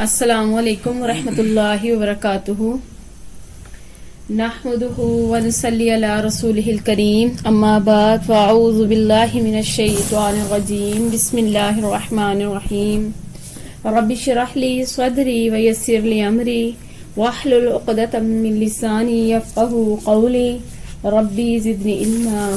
السلام علیکم ورحمۃ اللہ وبرکاتہ نحمده ونصلی علی رسولہ الکریم اما بعد فاعوذ باللہ من الشیطان الرجیم بسم اللہ الرحمن الرحیم رب اشرح لی صدری ویسر لی امری واحلل عقدۃ من لسانی یفقهوا قولی ربی زدنی علما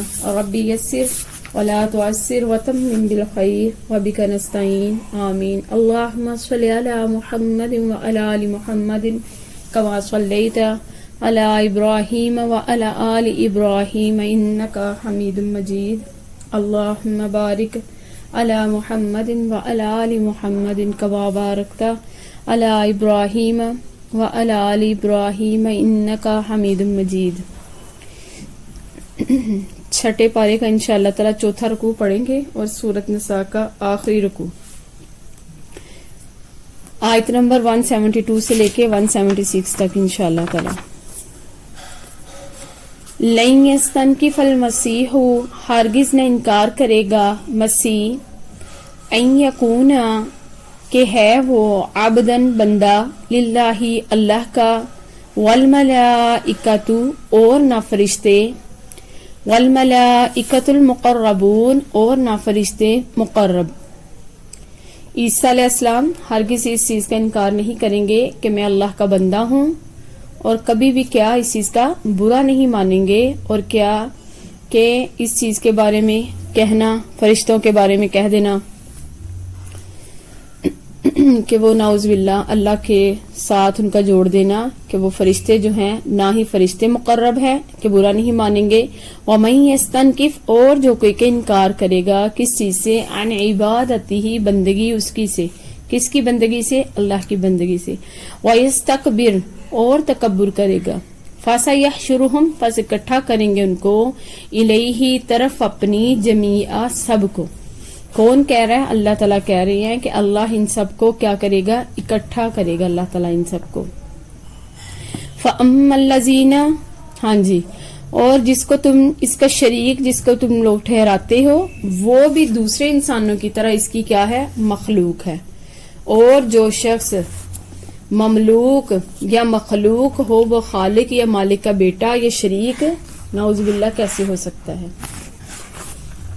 ربی یسر ولا تعسر وتمم بالخير وبك نستعين آمين اللهم صل على محمد وعلى آل محمد كما صليت على إبراهيم وعلى آل إبراهيم إنك حميد مجيد اللهم بارك على محمد وعلى آل محمد كما باركت على إبراهيم وعلى آل إبراهيم إنك حميد مجيد. چھٹے پارے کا انشاءاللہ تعالی چوتھا رکوع پڑھیں گے اور سورۃ نساء کا آخری رکوع آیت نمبر 172 سے لے کے 176 تک انشاءاللہ تعالی. لن یستنکف المسیح، ہرگز نہ انکار کرے گا مسیح، ان یکون کہ ہے وہ عبدن بندہ، للہ اللہ کا، والملائکۃ اور نہ فرشتے، والملائکۃ المقربون اور نہ فرشتے مقرب. عیسیٰ علیہ السلام ہرگز اس چیز کا انکار نہیں کریں گے کہ میں اللہ کا بندہ ہوں، اور کبھی بھی کیا اس چیز کا برا نہیں مانیں گے، اور کیا کہ اس چیز کے بارے میں کہنا، فرشتوں کے بارے میں کہہ دینا کہ وہ نعوذ باللہ اللہ کے ساتھ ان کا جوڑ دینا کہ وہ فرشتے جو ہیں نہ ہی فرشتے مقرب ہیں، کہ برا نہیں مانیں گے. وَمَن يَسْتَنْكِفْ اور جو کوئی کہ انکار کرے گا کس چیز سے، عن عبادتہ بندگی اس کی سے، کس کی بندگی سے، اللہ کی بندگی سے. وَيَسْتَكْبِرْ اور تکبر کرے گا. فَسَيَحْشُرُهُمْ پس اکٹھا کریں گے ان کو، الیہ طرف اپنی، جمیعا سب کو. کون کہہ رہا ہے؟ اللہ تعالیٰ کہہ رہے ہیں کہ اللہ ان سب کو کیا کرے گا، اکٹھا کرے گا اللہ تعالیٰ ان سب کو. فَأَمَّا الَّذِينَ ہاں جی، اور جس کو تم اس کا شریک، جس کو تم لوگ ٹھہراتے ہو، وہ بھی دوسرے انسانوں کی طرح اس کی کیا ہے، مخلوق ہے. اور جو شخص مملوک یا مخلوق ہو وہ خالق یا مالک کا بیٹا یا شریک، نعوذ باللہ کیسے ہو سکتا ہے.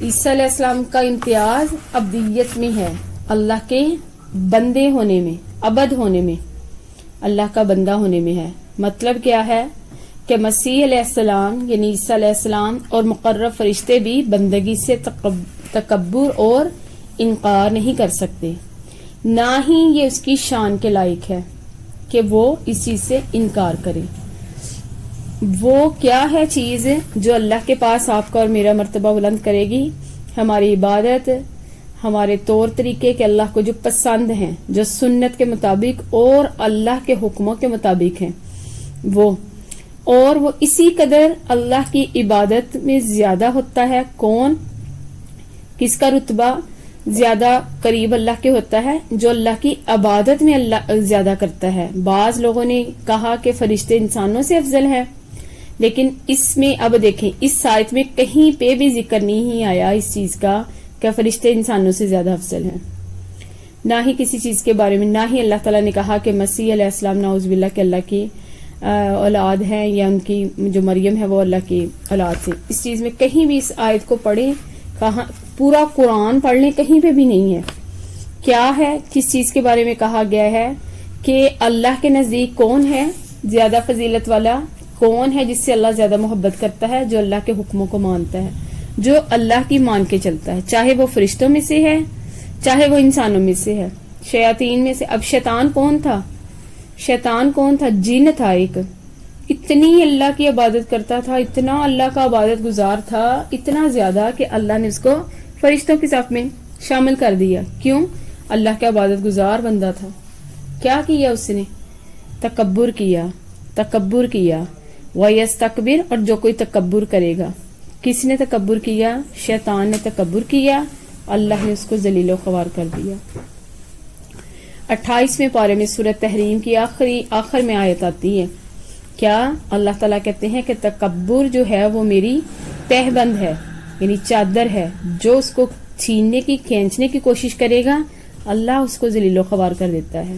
عیسیٰ علیہ السلام کا امتیاز عبدیت میں ہے، اللہ کے بندے ہونے میں، عبد ہونے میں، اللہ کا بندہ ہونے میں ہے. مطلب کیا ہے کہ مسیح علیہ السلام یعنی عیسیٰ علیہ السلام اور مقرب فرشتے بھی بندگی سے تکبر اور انکار نہیں کر سکتے، نہ ہی یہ اس کی شان کے لائق ہے کہ وہ اس چیز سے انکار کرے. وہ کیا ہے چیز جو اللہ کے پاس آپ کا اور میرا مرتبہ بلند کرے گی؟ ہماری عبادت، ہمارے طور طریقے کہ اللہ کو جو پسند ہیں، جو سنت کے مطابق اور اللہ کے حکموں کے مطابق ہیں وہ، اور وہ اسی قدر اللہ کی عبادت میں زیادہ ہوتا ہے. کون، کس کا رتبہ زیادہ قریب اللہ کے ہوتا ہے؟ جو اللہ کی عبادت میں اللہ زیادہ کرتا ہے. بعض لوگوں نے کہا کہ فرشتے انسانوں سے افضل ہیں، لیکن اس میں اب دیکھیں اس آیت میں کہیں پہ بھی ذکر نہیں آیا اس چیز کا کہ فرشتے انسانوں سے زیادہ افضل ہیں، نہ ہی کسی چیز کے بارے میں، نہ ہی اللہ تعالیٰ نے کہا کہ مسیح علیہ السلام نعوذ باللہ کہ اللہ کی اولاد ہے، یا ان کی جو مریم ہے وہ اللہ کی اولاد سے. اس چیز میں کہیں بھی اس آیت کو پڑھیں، کہاں پورا قرآن پڑھ لیں، کہیں پہ بھی نہیں ہے. کیا ہے، کس چیز کے بارے میں کہا گیا ہے کہ اللہ کے نزدیک کون ہے زیادہ فضیلت والا، کون ہے جس سے اللہ زیادہ محبت کرتا ہے؟ جو اللہ کے حکموں کو مانتا ہے، جو اللہ کی مان کے چلتا ہے، چاہے وہ فرشتوں میں سے ہے چاہے وہ انسانوں میں سے ہے، شیاطین میں سے. اب شیطان کون تھا؟ شیطان کون تھا؟ جن تھا ایک، اتنی اللہ کی عبادت کرتا تھا، اتنا اللہ کا عبادت گزار تھا، اتنا زیادہ کہ اللہ نے اس کو فرشتوں کے صف میں شامل کر دیا. کیوں؟ اللہ کا عبادت گزار بندہ تھا. کیا کیا اس نے؟ تکبر کیا، تکبر کیا. وَيَسْتَكْبِرْ اور جو کوئی تکبر کرے گا. کس نے تکبر کیا؟ شیطان نے تکبر کیا، اللہ نے اس کو ذلیل و خوار کر دیا. 28ویں پارے میں سورۃ تحریم کی آخر میں آیت آتی ہے. کیا اللہ تعالیٰ کہتے ہیں کہ تکبر جو ہے وہ میری تہ بند ہے، یعنی چادر ہے، جو اس کو چھیننے کی، کھینچنے کی کوشش کرے گا اللہ اس کو ذلیل و خوار کر دیتا ہے.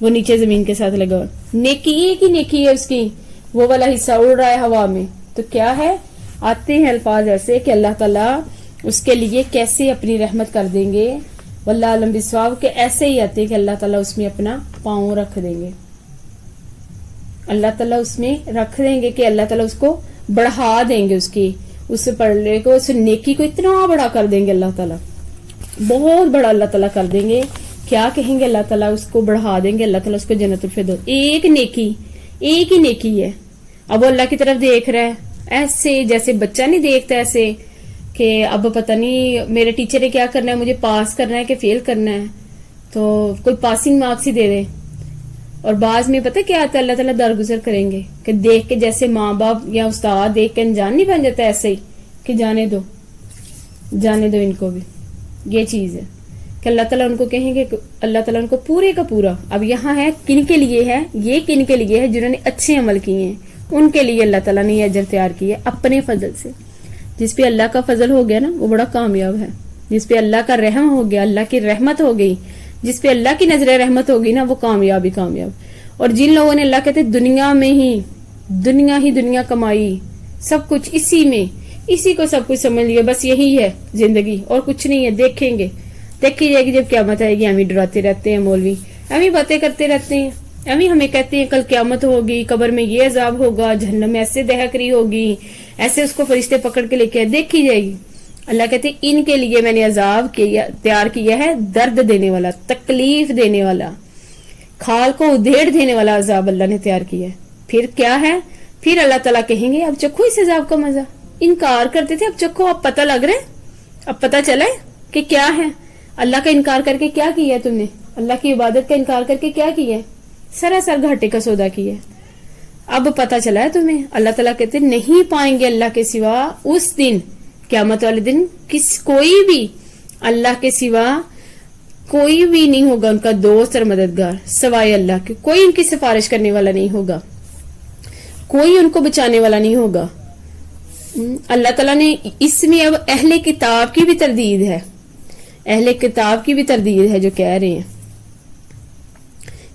وہ نیچے زمین کے ساتھ لگا ہوا، نیکی ایک ہی نیکی ہے اس کی، وہ والا حصہ اڑ رہا ہے ہوا میں، تو کیا ہے، آتے ہیں الفاظ ایسے کہ اللہ تعالیٰ اس کے لیے کیسے اپنی رحمت کر دیں گے، واللہ علم بالصواب، کے ایسے ہی آتے ہیں کہ اللہ تعالیٰ اس میں اپنا پاؤں رکھ دیں گے، اللہ تعالیٰ اس میں رکھ دیں گے کہ اللہ تعالیٰ اس کو بڑھا دیں گے، اس کی اس پڑھنے کو، اس نیکی کو اتنا بڑا کر دیں گے اللہ تعالیٰ، بہت بڑا اللہ تعالیٰ کر دیں گے، کیا کہیں گے اللہ تعالیٰ اس کو بڑھا دیں گے، اللہ تعالیٰ اس کو جنت الفردوس، ایک نیکی، ایک ہی نیکی ہے، اب وہ اللہ کی طرف دیکھ رہا ہے ایسے جیسے بچہ نہیں دیکھتا ایسے کہ اب پتہ نہیں میرے ٹیچر نے کیا کرنا ہے، مجھے پاس کرنا ہے کہ فیل کرنا ہے، تو کوئی پاسنگ مارکس ہی دے دے، اور بعض میں پتہ کیا آتا ہے، اللہ تعالیٰ درگزر کریں گے کہ دیکھ کے جیسے ماں باپ یا استاد دیکھ کے انجان نہیں بن جاتا ایسے ہی کہ جانے دو ان کو بھی، یہ چیز ہے کہ اللہ تعالیٰ ان کو کہیں گے، اللہ تعالیٰ ان کو پورے کا پورا، اب یہاں ہے کن کے لیے ہے، یہ کن کے لیے ہے، جنہوں نے اچھے عمل کیے ہیں ان کے لیے اللہ تعالیٰ نے یہ اجر تیار کیا اپنے فضل سے، جس پہ اللہ کا فضل ہو گیا نا وہ بڑا کامیاب ہے، جس پہ اللہ کا رحم ہو گیا، اللہ کی رحمت ہو گئی، جس پہ اللہ کی نظر رحمت ہوگی نا وہ کامیاب ہی کامیاب، اور جن لوگوں نے اللہ کہتے دنیا میں ہی دنیا کمائی، سب کچھ اسی میں، اسی کو سب کچھ سمجھ لیا، بس یہی ہے زندگی اور کچھ نہیں ہے، دیکھیں گے دیکھی جائے گی جب قیامت آئے گی، ہم ہی ڈراتے رہتے ہیں مولوی، ہم ہی باتیں کرتے رہتے ہیں، ہم ہی ہمیں کہتے ہیں کل قیامت ہوگی، قبر میں یہ عذاب ہوگا، جہنم میں ایسے دہکری ہوگی، ایسے اس کو فرشتے پکڑ کے لے کے دیکھی جائے گی، اللہ کہتے ہیں ان کے لیے میں نے عذاب تیار کیا ہے، درد دینے والا، تکلیف دینے والا، کھال کو ادھیڑ دینے والا عذاب اللہ نے تیار کیا ہے، پھر کیا ہے، پھر اللہ تعالیٰ کہیں گے اب چکھو اس عذاب کا مزہ، انکار کرتے تھے اب چکھو، اب پتہ لگ رہے، اب پتہ چلا کہ کیا ہے، اللہ کا انکار کر کے کیا کیا ہے تم نے، اللہ کی عبادت کا انکار کر کے کیا کیا ہے، سراسر گھاٹے کا سودا کیا ہے، اب پتہ چلا ہے تمہیں، اللہ تعالیٰ کہتے نہیں پائیں گے اللہ کے سوا اس دن، قیامت والے دن کوئی بھی اللہ کے سوا کوئی بھی نہیں ہوگا ان کا دوست اور مددگار سوائے اللہ کے، کوئی ان کی سفارش کرنے والا نہیں ہوگا، کوئی ان کو بچانے والا نہیں ہوگا، اللہ تعالیٰ نے اس میں اب اہل کتاب کی بھی تردید ہے، اہل کتاب کی بھی تردید ہے جو کہہ رہے ہیں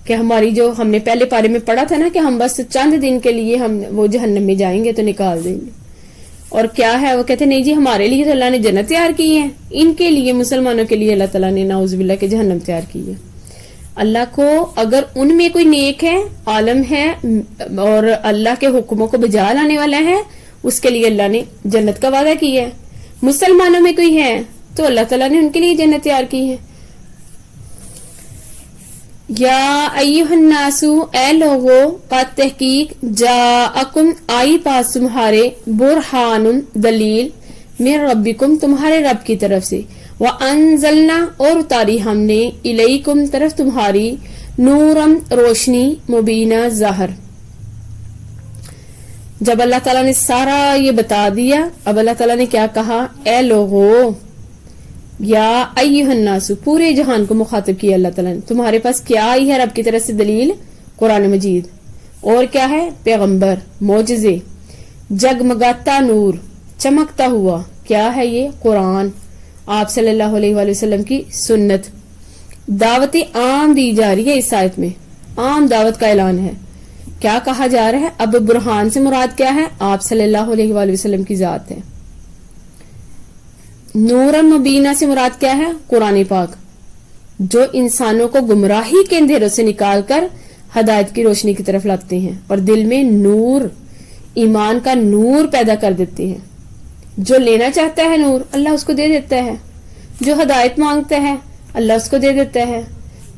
کہ ہماری جو ہم نے پہلے پارے میں پڑھا تھا نا کہ ہم بس چند دن کے لیے ہم وہ جہنم میں جائیں گے تو نکال دیں گے، اور کیا ہے وہ کہتے نہیں جی ہمارے لیے تو اللہ نے جنت تیار کی ہے، ان کے لیے مسلمانوں کے لیے اللہ تعالیٰ نے نعوذ باللہ کے جہنم تیار کی ہے، اللہ کو اگر ان میں کوئی نیک ہے، عالم ہے اور اللہ کے حکموں کو بجا لانے والا ہے، اس کے لیے اللہ نے جنت کا وعدہ کیا ہے، مسلمانوں میں کوئی ہے تو اللہ تعالیٰ نے ان کے لیے جنت تیار کی ہے، یا ایھا الناس، اے لوگو، قد تحقیق، جاءکم، آئی پاس تمہارے، برہان، دلیل، من ربکم، تمہارے رب کی طرف سے، وانزلنا، اور اتاری ہم نے، الیکم، طرف تمہاری، نورم، روشنی، مبینہ، ظاہر۔ جب اللہ تعالیٰ نے سارا یہ بتا دیا، اب اللہ تعالیٰ نے کیا کہا، اے لوگو، یا ایھا الناس، پورے جہان کو مخاطب کیا اللہ تعالیٰ نے، تمہارے پاس کیا آئی ہے رب کی طرف سے دلیل، قرآن مجید، اور کیا ہے، پیغمبر، معجزے، جگمگاتا نور، چمکتا ہوا، کیا ہے یہ، قرآن، آپ صلی اللہ علیہ وآلہ وسلم کی سنت، دعوت عام دی جا رہی ہے اس آیت میں، عام دعوت کا اعلان ہے، کیا کہا جا رہا ہے، اب برہان سے مراد کیا ہے، آپ صلی اللہ علیہ وآلہ وسلم کی ذات ہے، نورم مبینہ سے مراد کیا ہے، قرآن پاک، جو انسانوں کو گمراہی کے اندھیروں سے نکال کر ہدایت کی روشنی کی طرف لاتے ہیں اور دل میں نور، ایمان کا نور پیدا کر دیتے ہیں، جو لینا چاہتا ہے نور اللہ اس کو دے دیتا ہے، جو ہدایت مانگتا ہے اللہ اس کو دے دیتا ہے،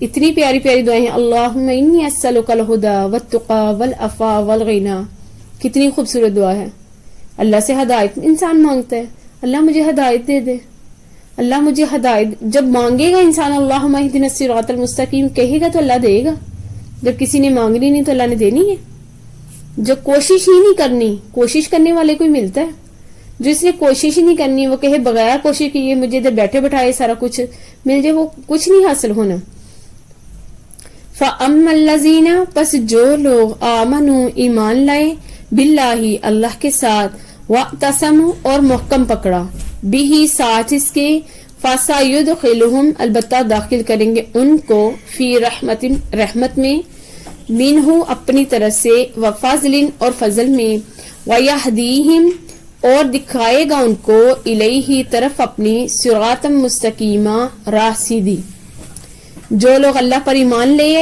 اتنی پیاری پیاری دعائیں ہیں، اللہم انی اسألک الہدی والتقی والعفاف والغنی، کتنی خوبصورت دعا ہے، اللہ سے ہدایت انسان مانگتا ہے، اللہ مجھے ہدایت دے دے، اللہ مجھے ہدایت، جب مانگے گا انسان اللہم اہدنا الصراط المستقیم کہے گا تو اللہ دے گا، جب کسی نے مانگنی نہیں تو اللہ نے دینی ہے، جو کوشش ہی نہیں کرنی، کوشش کرنے والے کو ہی ملتا ہے، جو اس نے کوشش ہی نہیں کرنی، وہ کہے بغیر کوشش کیے مجھے ادھر بیٹھے بٹھائے سارا کچھ مل جائے، وہ کچھ نہیں حاصل ہونا۔ فَأَمَّا الَّذِينَ، پس جو لوگ آمنوا ایمان لائے، باللہ اللہ کے ساتھ، وَاعْتَصَمُوا اور محکم پکڑا، بِهِ ساتھ اس کے، فَسَيُدْخِلُهُمْ البتہ داخل کریں گے ان کو فی رحمت میں، منہ اپنی طرف سے، وفضل اور فضل میں، وَيَهْدِيهِمْ اور دکھائے گا ان کو، الیہ طرف اپنی، صراطا مستقیما راہ سیدھی۔ جو لوگ اللہ پر ایمان لے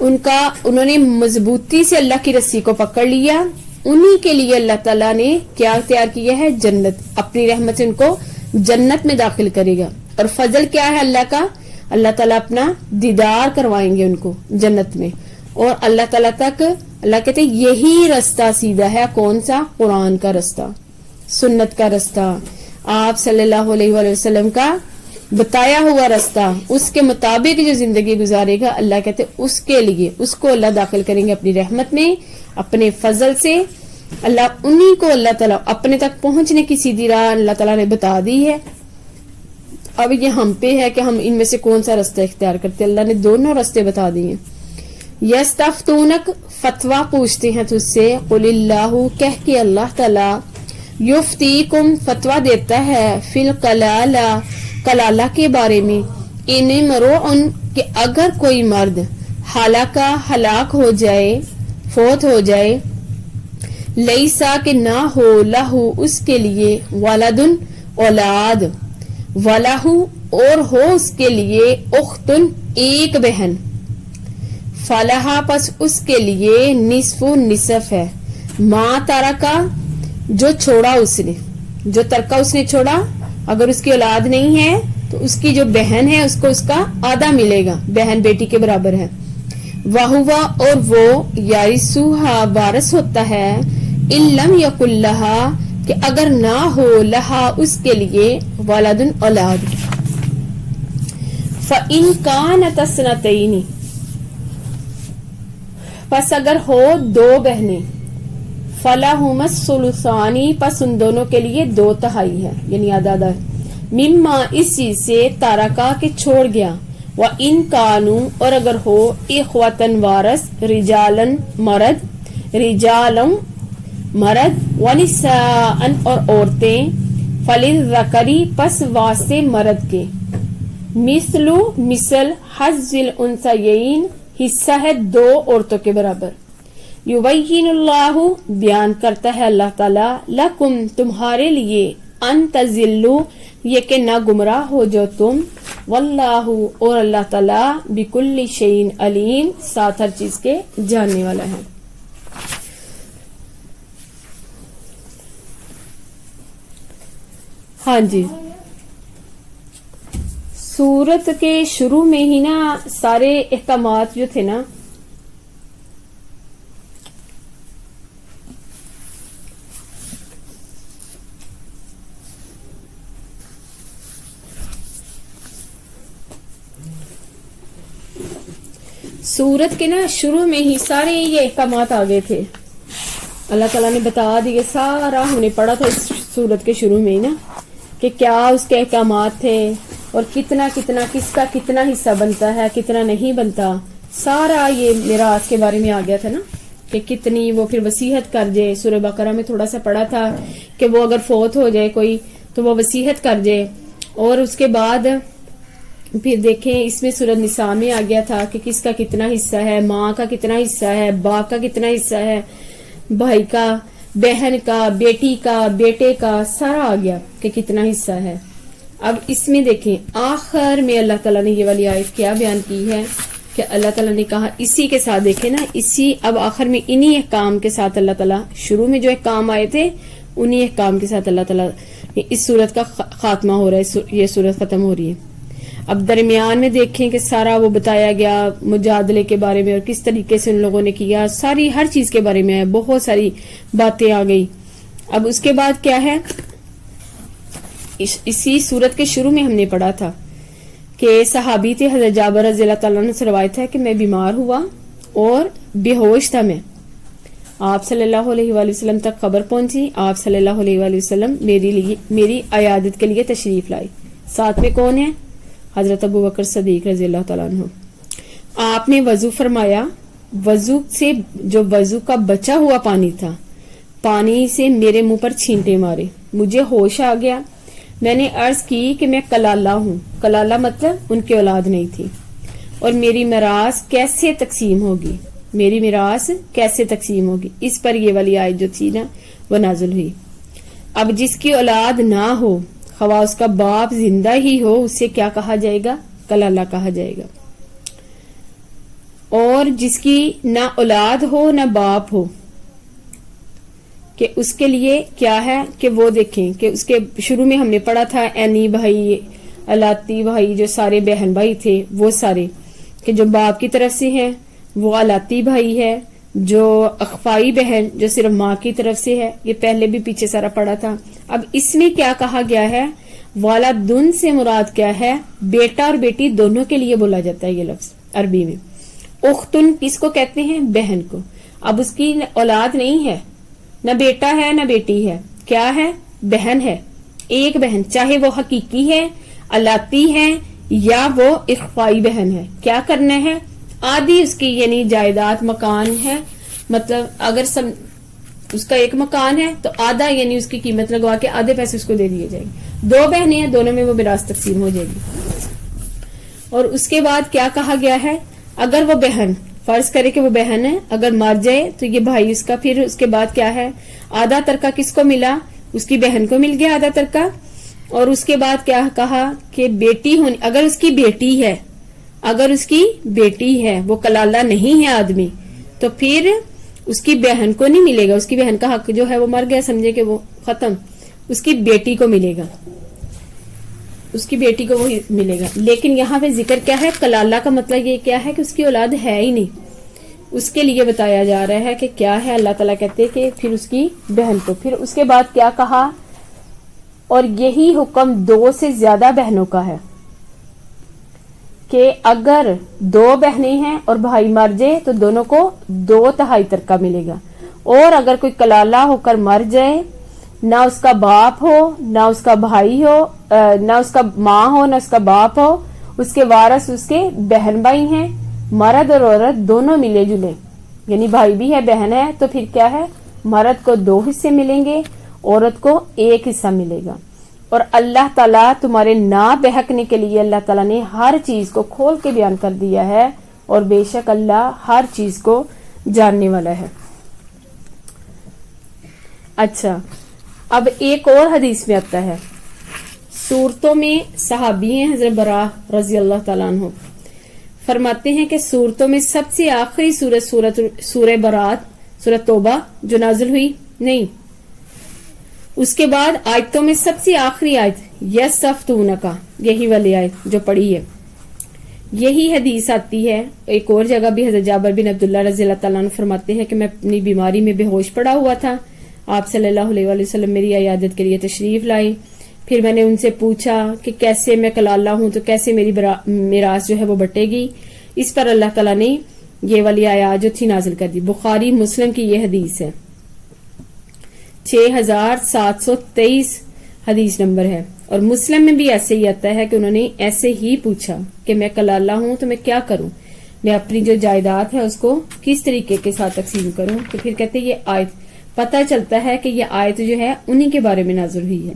انہوں نے مضبوطی سے اللہ کی رسی کو پکڑ لیا، انہی کے لیے اللہ تعالیٰ نے کیا تیار کیا ہے؟ جنت، اپنی رحمت سے ان کو جنت میں داخل کرے گا۔ اور فضل کیا ہے اللہ کا؟ اللہ تعالیٰ اپنا دیدار کروائیں گے ان کو جنت میں، اور اللہ تعالیٰ تک، اللہ کہتے ہیں یہی رستہ سیدھا ہے۔ کون سا؟ قرآن کا رستہ، سنت کا رستہ، آپ صلی اللہ علیہ وآلہ وسلم کا بتایا ہوا رستہ، اس کے مطابق جو زندگی گزارے گا، اللہ کہتے اس کے لیے، اس کو اللہ داخل کریں گے اپنی رحمت میں، اپنے فضل سے۔ اللہ انہی کو اللہ تعالیٰ اپنے تک پہنچنے کی سیدھی راہ اللہ تعالیٰ نے بتا دی ہے۔ اب یہ ہم پہ ہے کہ ہم ان میں سے کون سا رستہ اختیار کرتے۔ اللہ نے دونوں رستے بتا دیے۔ یستفتونک فتویٰ پوچھتے ہیں تجھ سے، قل اللہ کہہ کے اللہ تعالیٰ، یفتیکم فتویٰ دیتا ہے، فی الکلالہ کلالہ کے بارے میں، ان امرؤن کہ اگر کوئی مرد ہلاک ہو جائے، فوت ہو جائے، لیسا کہ نہ ہو، لہو اس کے لیے، ولدن اولاد، ولہو اور ہو اس کے لیے، اختن ایک بہن، فلہا پس اس کے لیے، نصف نصف ہے، ماں ترکا جو چھوڑا اس نے، جو ترکا اس نے چھوڑا، اگر اس کی اولاد نہیں ہے تو اس کی جو بہن ہے اس کو اس کا آدھا ملے گا، بہن بیٹی کے برابر ہے۔ وَهُوَ اور وہ، یارثُهَا وارث ہوتا ہے، ان لم یکن لہا کہ اگر نہ ہو، لہا اس کے لیے، ولد اولاد۔ فَإِن كَانَتْ اثْنَتَيْنِ پس اگر ہو دو بہنیں، فَلَهُمَا الثُّلُثَانِ پس ان دونوں کے لیے 2/3 ہے، یعنی آدھا، مما اس چیز سے، تارکا کے چھوڑ گیا، وَإِن كَانُوا اور اگر ہو، اخوتاً وارث، رجالن مرد، ونساءً اور عورتیں، فَلِلذَّكَرِ پس واسطے مرد کے، مثل حظ الانثیین حصہ ہے 2 عورتوں کے برابر۔ یبین اللہ بیان کرتا ہے اللہ تعالی، لکم تمہارے لیے، ان تضلوا یہ کہ نہ گمراہ ہو جو تم، واللہ اور اللہ تعالی، بکل شیء علیم ساتھ ہر چیز کے جاننے والا ہے۔ ہاں جی، سورت کے شروع میں ہی نا سارے احکامات جو تھے نا، سورت کے نا شروع میں ہی سارے یہ احکامات آ گئے تھے، اللہ تعالیٰ نے بتا دیے، سارا ہم نے پڑھا تھا اس سورت کے شروع میں ہی نا، کہ کیا اس کے احکامات تھے، اور کتنا کس کا کتنا حصہ بنتا ہے، کتنا نہیں بنتا، سارا یہ میراث کے بارے میں آ گیا تھا نا، کہ کتنی وہ پھر وصیت کر جائے۔ سورہ بقرہ میں تھوڑا سا پڑھا تھا کہ وہ اگر فوت ہو جائے کوئی تو وہ وصیت کر جائے، اور اس کے بعد پھر دیکھیں اس میں سورۃ نساء میں آ گیا تھا کہ کس کا کتنا حصہ ہے، ماں کا کتنا حصہ ہے، باپ کا کتنا حصہ ہے، بھائی کا، بہن کا، بیٹی کا، بیٹے کا، سارا آ گیا کہ کتنا حصہ ہے۔ اب اس میں دیکھیں آخر میں اللہ تعالیٰ نے یہ والی آیت کیا بیان کی ہے کہ اللہ تعالیٰ نے کہا، اسی کے ساتھ دیکھیں نا، اسی اب آخر میں انہی احکام کے ساتھ اللہ تعالیٰ، شروع میں جو احکام آئے تھے انہی احکام کے ساتھ اللہ تعالیٰ اس سورت کا خاتمہ ہو رہا ہے، یہ سورت ختم ہو رہی ہے۔ اب درمیان میں دیکھیں کہ سارا وہ بتایا گیا مجادلے کے بارے میں، اور کس طریقے سے ان لوگوں نے کیا، ساری ہر چیز کے بارے میں بہت ساری باتیں آ گئی۔ اب اس کے بعد کیا ہے، اسی سورت کے شروع میں ہم نے پڑھا تھا کہ صحابی تھے حضرت جابر رضی اللہ تعالیٰ عنہ سے روایت ہے کہ میں بیمار ہوا اور بے ہوش تھا، میں آپ صلی اللہ علیہ وآلہ وسلم تک خبر پہنچی، آپ صلی اللہ علیہ وآلہ وسلم میری عیادت کے لیے تشریف لائے، ساتھ میں کون ہے، حضرت ابو بکر صدیق رضی اللہ تعالیٰ عنہ۔ آپ نے وضو فرمایا، وضو سے جو وضو کا بچا ہوا پانی تھا، پانی سے میرے منہ پر چھینٹے مارے، مجھے ہوش آ گیا، میں نے عرض کی کہ میں کلالہ ہوں، کلالہ مطلب ان کی اولاد نہیں تھی، اور میری میراث کیسے تقسیم ہوگی، میری میراث کیسے تقسیم ہوگی، اس پر یہ والی آیت جو تھی نا وہ نازل ہوئی۔ اب جس کی اولاد نہ ہو، خواہ اس کا باپ زندہ ہی ہو، اسے کیا کہا جائے گا؟ کلالہ کہا جائے گا۔ اور جس کی نہ اولاد ہو نہ باپ ہو، کہ اس کے لیے کیا ہے کہ وہ دیکھیں کہ اس کے شروع میں ہم نے پڑھا تھا اینی بھائی، الاتی بھائی، جو سارے بہن بھائی تھے وہ سارے، کہ جو باپ کی طرف سے ہیں وہ الاتی بھائی ہے، جو اخفائی بہن جو صرف ماں کی طرف سے ہے، یہ پہلے بھی پیچھے سارا پڑھا تھا۔ اب اس میں کیا کہا گیا ہے؟ والدن سے مراد کیا ہے؟ بیٹا اور بیٹی دونوں کے لیے بولا جاتا ہے یہ لفظ عربی میں۔ اختن کس کو کہتے ہیں؟ بہن کو۔ اب اس کی اولاد نہیں ہے، نہ بیٹا ہے نہ بیٹی ہے، کیا ہے؟ بہن ہے، ایک بہن، چاہے وہ حقیقی ہے، الاتی ہے، یا وہ اخفائی بہن ہے۔ کیا کرنا ہے؟ آدھی اس کی یعنی جائیداد مکان ہے، مطلب اگر اس کا ایک مکان ہے تو آدھا یعنی اس کی قیمت لگوا کے آدھے پیسے اس کو دے دیے جائیں گے۔ دو بہنیں ہیں، دونوں میں وہ میراث تقسیم ہو جائے گی۔ اور اس کے بعد کیا کہا گیا ہے؟ اگر وہ بہن، فرض کرے کہ وہ بہن ہے، اگر مر جائے تو یہ بھائی اس کا، پھر اس کے بعد کیا ہے؟ آدھا ترکہ کس کو ملا؟ اس کی بہن کو مل گیا آدھا ترکہ۔ اور اس کے بعد کیا کہا کہ بیٹی ہونی، اگر اس کی بیٹی ہے، اگر اس کی بیٹی ہے، وہ کلالہ نہیں ہے آدمی، تو پھر اس کی بہن کو نہیں ملے گا، اس کی بہن کا حق جو ہے وہ مر گیا، سمجھے کہ وہ ختم، اس کی بیٹی کو ملے گا، اس کی بیٹی کو وہی ملے گا۔ لیکن یہاں پہ ذکر کیا ہے؟ کلالہ کا مطلب یہ کیا ہے کہ اس کی اولاد ہے ہی نہیں، اس کے لیے بتایا جا رہا ہے کہ کیا ہے۔ اللہ تعالیٰ کہتے کہ پھر اس کی بہن کو، پھر اس کے بعد کیا کہا؟ اور یہی حکم 2 سے زیادہ بہنوں کا ہے، کہ اگر 2 بہنیں ہیں اور بھائی مر جائے تو دونوں کو 2/3 ترکہ ملے گا۔ اور اگر کوئی کلالہ ہو کر مر جائے، نہ اس کا باپ ہو نہ اس کا بھائی ہو، نہ اس کا ماں ہو نہ اس کا باپ ہو، اس کے وارث اس کے بہن بھائی ہیں، مرد اور عورت دونوں ملے جلے، یعنی بھائی بھی ہے بہن ہے، تو پھر کیا ہے؟ مرد کو 2 حصے ملیں گے، عورت کو 1 حصہ ملے گا۔ اور اللہ تعالیٰ تمہارے نہ بہکنے کے لیے اللہ تعالیٰ نے ہر چیز کو کھول کے بیان کر دیا ہے، اور بے شک اللہ ہر چیز کو جاننے والا ہے۔ اچھا، اب ایک اور حدیث میں آتا ہے، سورتوں میں صحابی ہیں حضرت براء رضی اللہ تعالیٰ عنہ، فرماتے ہیں کہ سورتوں میں سب سے آخری سورہ برات، سورۃ توبہ جو نازل ہوئی نہیں، اس کے بعد آیتوں میں سب سے آخری آیت یستفتونک، یہی والی آیت جو پڑھی ہے، یہی حدیث آتی ہے۔ ایک اور جگہ بھی حضرت جابر بن عبداللہ رضی اللہ تعالیٰ عنہ فرماتے ہیں کہ میں اپنی بیماری میں بے ہوش پڑا ہوا تھا، آپ صلی اللہ علیہ وآلہ وسلم میری عیادت کے لیے تشریف لائے، پھر میں نے ان سے پوچھا کہ کیسے میں کلالہ ہوں تو کیسے میری میراث جو ہے وہ بٹے گی۔ اس پر اللہ تعالیٰ نے یہ والی آیات جو تھی نازل کر دی۔ بخاری مسلم کی یہ حدیث ہے، 6723 حدیث نمبر ہے، اور مسلم میں بھی ایسے ہی آتا ہے کہ انہوں نے ایسے ہی پوچھا کہ میں کلالہ ہوں تو میں کیا کروں، میں اپنی جو جائیداد ہے اس کو کس طریقے کے ساتھ تقسیم کروں، تو پھر کہتے یہ آیت، پتہ چلتا ہے کہ یہ آیت جو ہے انہی کے بارے میں نازل ہوئی ہے۔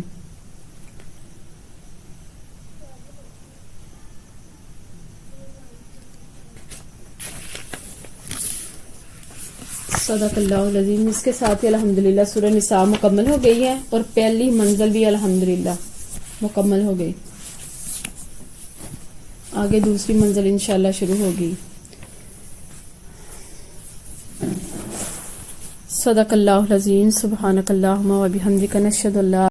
صدق اللہ العظیم۔ اس کے ساتھ ہی الحمدللہ سورہ نساء مکمل ہو گئی ہے، اور پہلی منزل بھی الحمدللہ مکمل ہو گئی، آگے دوسری منزل انشاءاللہ شروع ہوگی۔ صدق اللہ العظیم۔ سبحانک اللہم و بحمدک، نشہد ان لا